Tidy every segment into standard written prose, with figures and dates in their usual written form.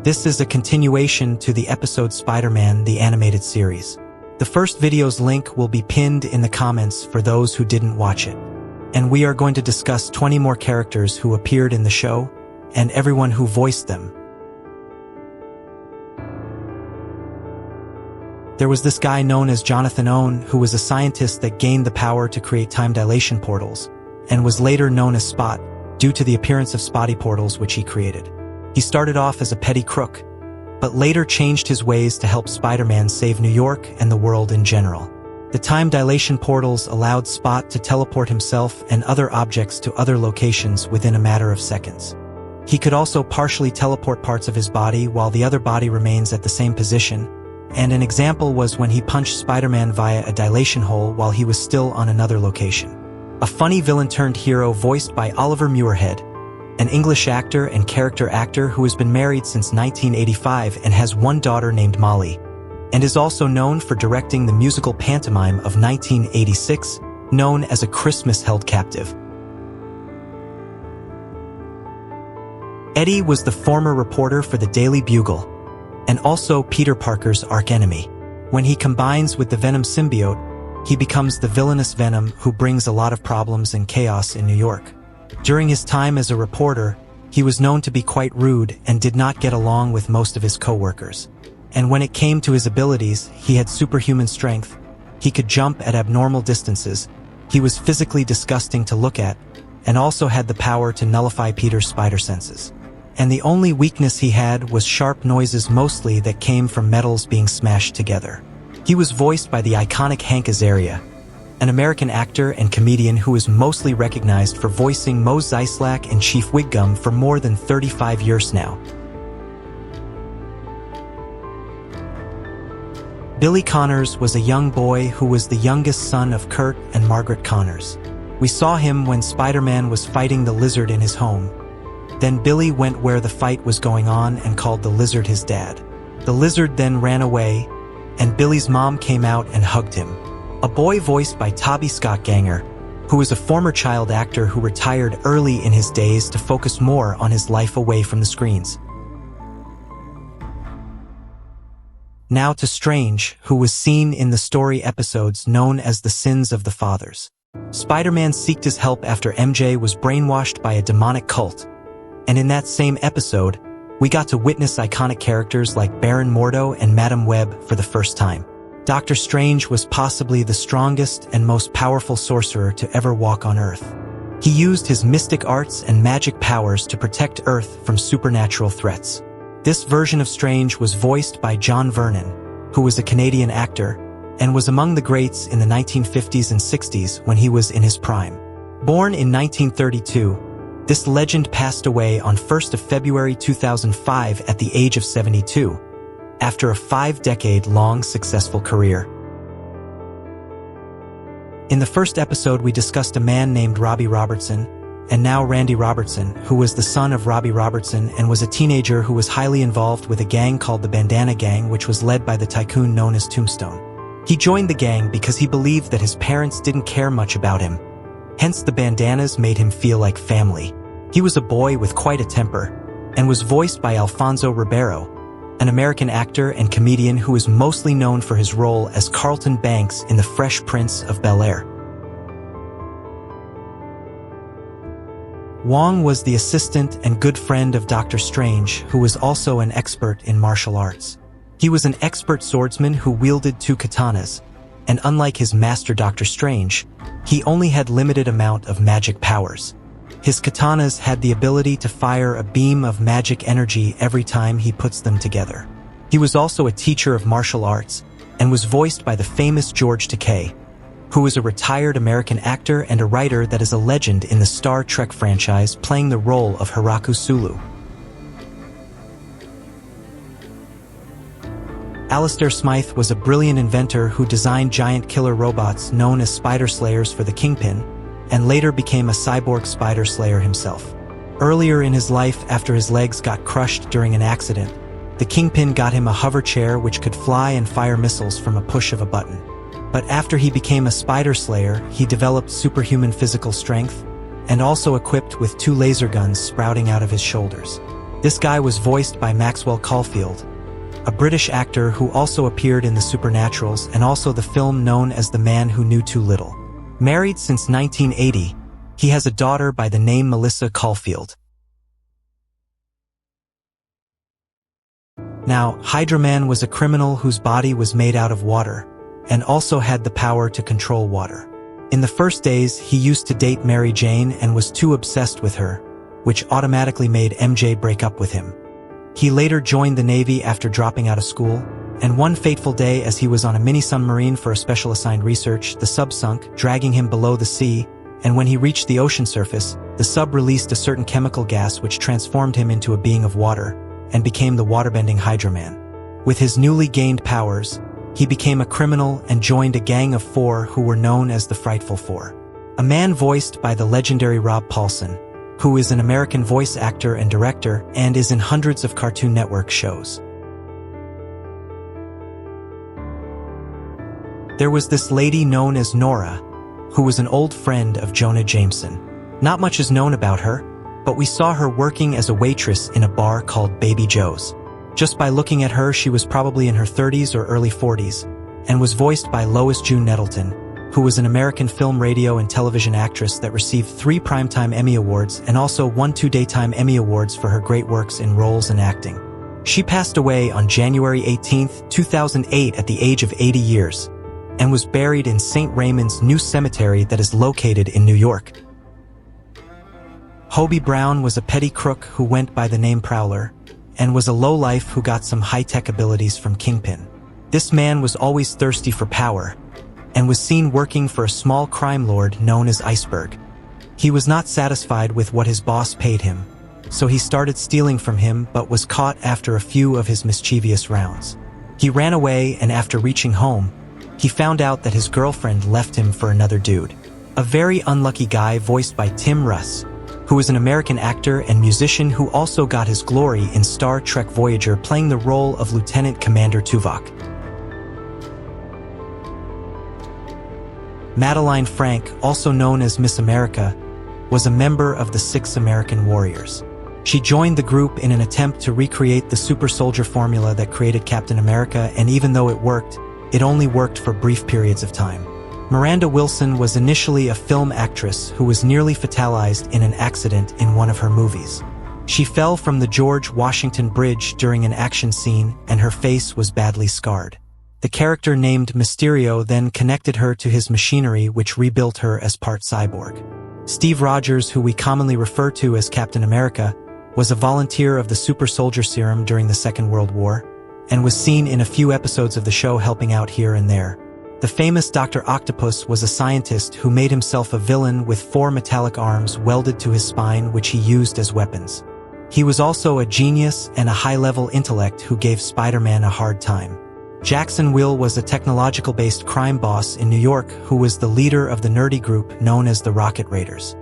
This is a continuation to the episode Spider-Man, the animated series. The first video's link will be pinned in the comments for those who didn't watch it. And we are going to discuss 20 more characters who appeared in the show, and everyone who voiced them. There was this guy known as Jonathan Owen, who was a scientist that gained the power to create time dilation portals, and was later known as Spot, due to the appearance of spotty portals which he created. He started off as a petty crook, but later changed his ways to help Spider-Man save New York and the world in general. The time dilation portals allowed Spot to teleport himself and other objects to other locations within a matter of seconds. He could also partially teleport parts of his body while the other body remains at the same position, and an example was when he punched Spider-Man via a dilation hole while he was still on another location. A funny villain-turned-hero voiced by Oliver Muirhead, an English actor and character actor who has been married since 1985 and has one daughter named Molly, and is also known for directing the musical pantomime of 1986, known as A Christmas Held Captive. Eddie was the former reporter for the Daily Bugle, and also Peter Parker's archenemy. When he combines with the Venom symbiote, he becomes the villainous Venom who brings a lot of problems and chaos in New York. During his time as a reporter, he was known to be quite rude and did not get along with most of his co-workers. And when it came to his abilities, he had superhuman strength, he could jump at abnormal distances, he was physically disgusting to look at, and also had the power to nullify Peter's spider senses. And the only weakness he had was sharp noises, mostly that came from metals being smashed together. He was voiced by the iconic Hank Azaria, an American actor and comedian who is mostly recognized for voicing Mos Eisley and Chief Wiggum for more than 35 years now. Billy Connors was a young boy who was the youngest son of Kurt and Margaret Connors. We saw him when Spider-Man was fighting the lizard in his home. Then Billy went where the fight was going on and called the lizard his dad. The lizard then ran away, and Billy's mom came out and hugged him. A boy voiced by Toby Scott Ganger, who is a former child actor who retired early in his days to focus more on his life away from the screens. Now to Strange, who was seen in the story episodes known as The Sins of the Fathers. Spider-Man sought his help after MJ was brainwashed by a demonic cult, and in that same episode, we got to witness iconic characters like Baron Mordo and Madam Web for the first time. Doctor Strange was possibly the strongest and most powerful sorcerer to ever walk on Earth. He used his mystic arts and magic powers to protect Earth from supernatural threats. This version of Strange was voiced by John Vernon, who was a Canadian actor, and was among the greats in the 1950s and 60s when he was in his prime. Born in 1932, this legend passed away on 1st of February 2005 at the age of 72. After a 5-decade-long successful career. In the first episode, we discussed a man named Robbie Robertson, and now Randy Robertson, who was the son of Robbie Robertson and was a teenager who was highly involved with a gang called the Bandana Gang, which was led by the tycoon known as Tombstone. He joined the gang because he believed that his parents didn't care much about him, hence the bandanas made him feel like family. He was a boy with quite a temper, and was voiced by Alfonso Ribeiro, an American actor and comedian who is mostly known for his role as Carlton Banks in The Fresh Prince of Bel-Air. Wong was the assistant and good friend of Doctor Strange, who was also an expert in martial arts. He was an expert swordsman who wielded 2 katanas, and unlike his master Doctor Strange, he only had limited amount of magic powers. His katanas had the ability to fire a beam of magic energy every time he puts them together. He was also a teacher of martial arts, and was voiced by the famous George Takei, who is a retired American actor and a writer that is a legend in the Star Trek franchise, playing the role of Hiraku Sulu. Alistair Smythe was a brilliant inventor who designed giant killer robots known as Spider Slayers for the Kingpin, and later became a cyborg Spider Slayer himself. Earlier in his life, after his legs got crushed during an accident, the Kingpin got him a hover chair which could fly and fire missiles from a push of a button. But after he became a Spider Slayer, he developed superhuman physical strength, and also equipped with 2 laser guns sprouting out of his shoulders. This guy was voiced by Maxwell Caulfield, a British actor who also appeared in The Supernaturals and also the film known as The Man Who Knew Too Little. Married since 1980, he has a daughter by the name Melissa Caulfield. Now, Hydra Man was a criminal whose body was made out of water, and also had the power to control water. In the first days, he used to date Mary Jane and was too obsessed with her, which automatically made MJ break up with him. He later joined the Navy after dropping out of school, and one fateful day as he was on a mini-submarine for a special assigned research, the sub sunk, dragging him below the sea, and when he reached the ocean surface, the sub released a certain chemical gas which transformed him into a being of water, and became the waterbending Hydra Man. With his newly gained powers, he became a criminal and joined a gang of 4 who were known as the Frightful Four. A man voiced by the legendary Rob Paulsen, who is an American voice actor and director and is in hundreds of Cartoon Network shows. There was this lady known as Nora, who was an old friend of Jonah Jameson. Not much is known about her, but we saw her working as a waitress in a bar called Baby Joe's. Just by looking at her, she was probably in her 30s or early 40s, and was voiced by Lois June Nettleton, who was an American film, radio, and television actress that received 3 Primetime Emmy Awards and also won 2 Daytime Emmy Awards for her great works in roles and acting. She passed away on January 18, 2008 at the age of 80 years, and was buried in St. Raymond's New Cemetery that is located in New York. Hobie Brown was a petty crook who went by the name Prowler, and was a lowlife who got some high-tech abilities from Kingpin. This man was always thirsty for power, and was seen working for a small crime lord known as Iceberg. He was not satisfied with what his boss paid him, so he started stealing from him but was caught after a few of his mischievous rounds. He ran away, and after reaching home, he found out that his girlfriend left him for another dude. A very unlucky guy voiced by Tim Russ, who is an American actor and musician who also got his glory in Star Trek Voyager playing the role of Lieutenant Commander Tuvok. Madeline Frank, also known as Miss America, was a member of the 6 American Warriors. She joined the group in an attempt to recreate the super soldier formula that created Captain America, and even though it worked, it only worked for brief periods of time. Miranda Wilson was initially a film actress who was nearly fatalized in an accident in one of her movies. She fell from the George Washington Bridge during an action scene, and her face was badly scarred. The character named Mysterio then connected her to his machinery, which rebuilt her as part cyborg. Steve Rogers, who we commonly refer to as Captain America, was a volunteer of the Super Soldier Serum during the Second World War, and was seen in a few episodes of the show helping out here and there. The famous Dr. Octopus was a scientist who made himself a villain with 4 metallic arms welded to his spine, which he used as weapons. He was also a genius and a high-level intellect who gave Spider-Man a hard time. Jackson Will was a technological-based crime boss in New York who was the leader of the nerdy group known as the Rocket Raiders.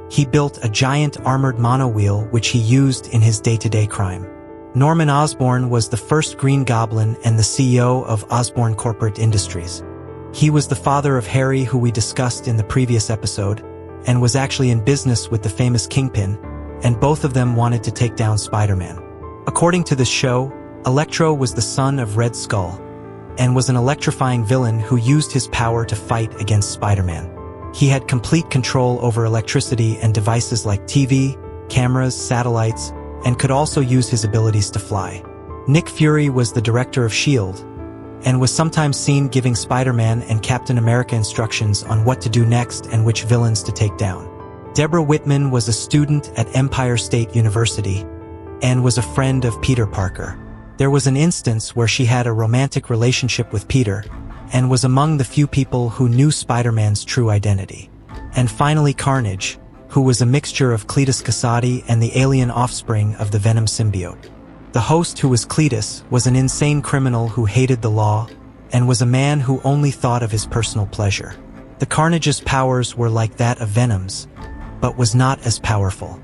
He built a giant armored monowheel which he used in his day-to-day crime. Norman Osborn was the first Green Goblin and the CEO of Osborn Corporate Industries. He was the father of Harry, who we discussed in the previous episode, and was actually in business with the famous Kingpin, and both of them wanted to take down Spider-Man. According to this show, Electro was the son of Red Skull, and was an electrifying villain who used his power to fight against Spider-Man. He had complete control over electricity and devices like TV, cameras, satellites, and could also use his abilities to fly. Nick Fury was the director of S.H.I.E.L.D., and was sometimes seen giving Spider-Man and Captain America instructions on what to do next and which villains to take down. Deborah Whitman was a student at Empire State University, and was a friend of Peter Parker. There was an instance where she had a romantic relationship with Peter, and was among the few people who knew Spider-Man's true identity. And finally Carnage, who was a mixture of Cletus Kasady and the alien offspring of the Venom symbiote. The host, who was Cletus, was an insane criminal who hated the law, and was a man who only thought of his personal pleasure. The Carnage's powers were like that of Venom's, but was not as powerful.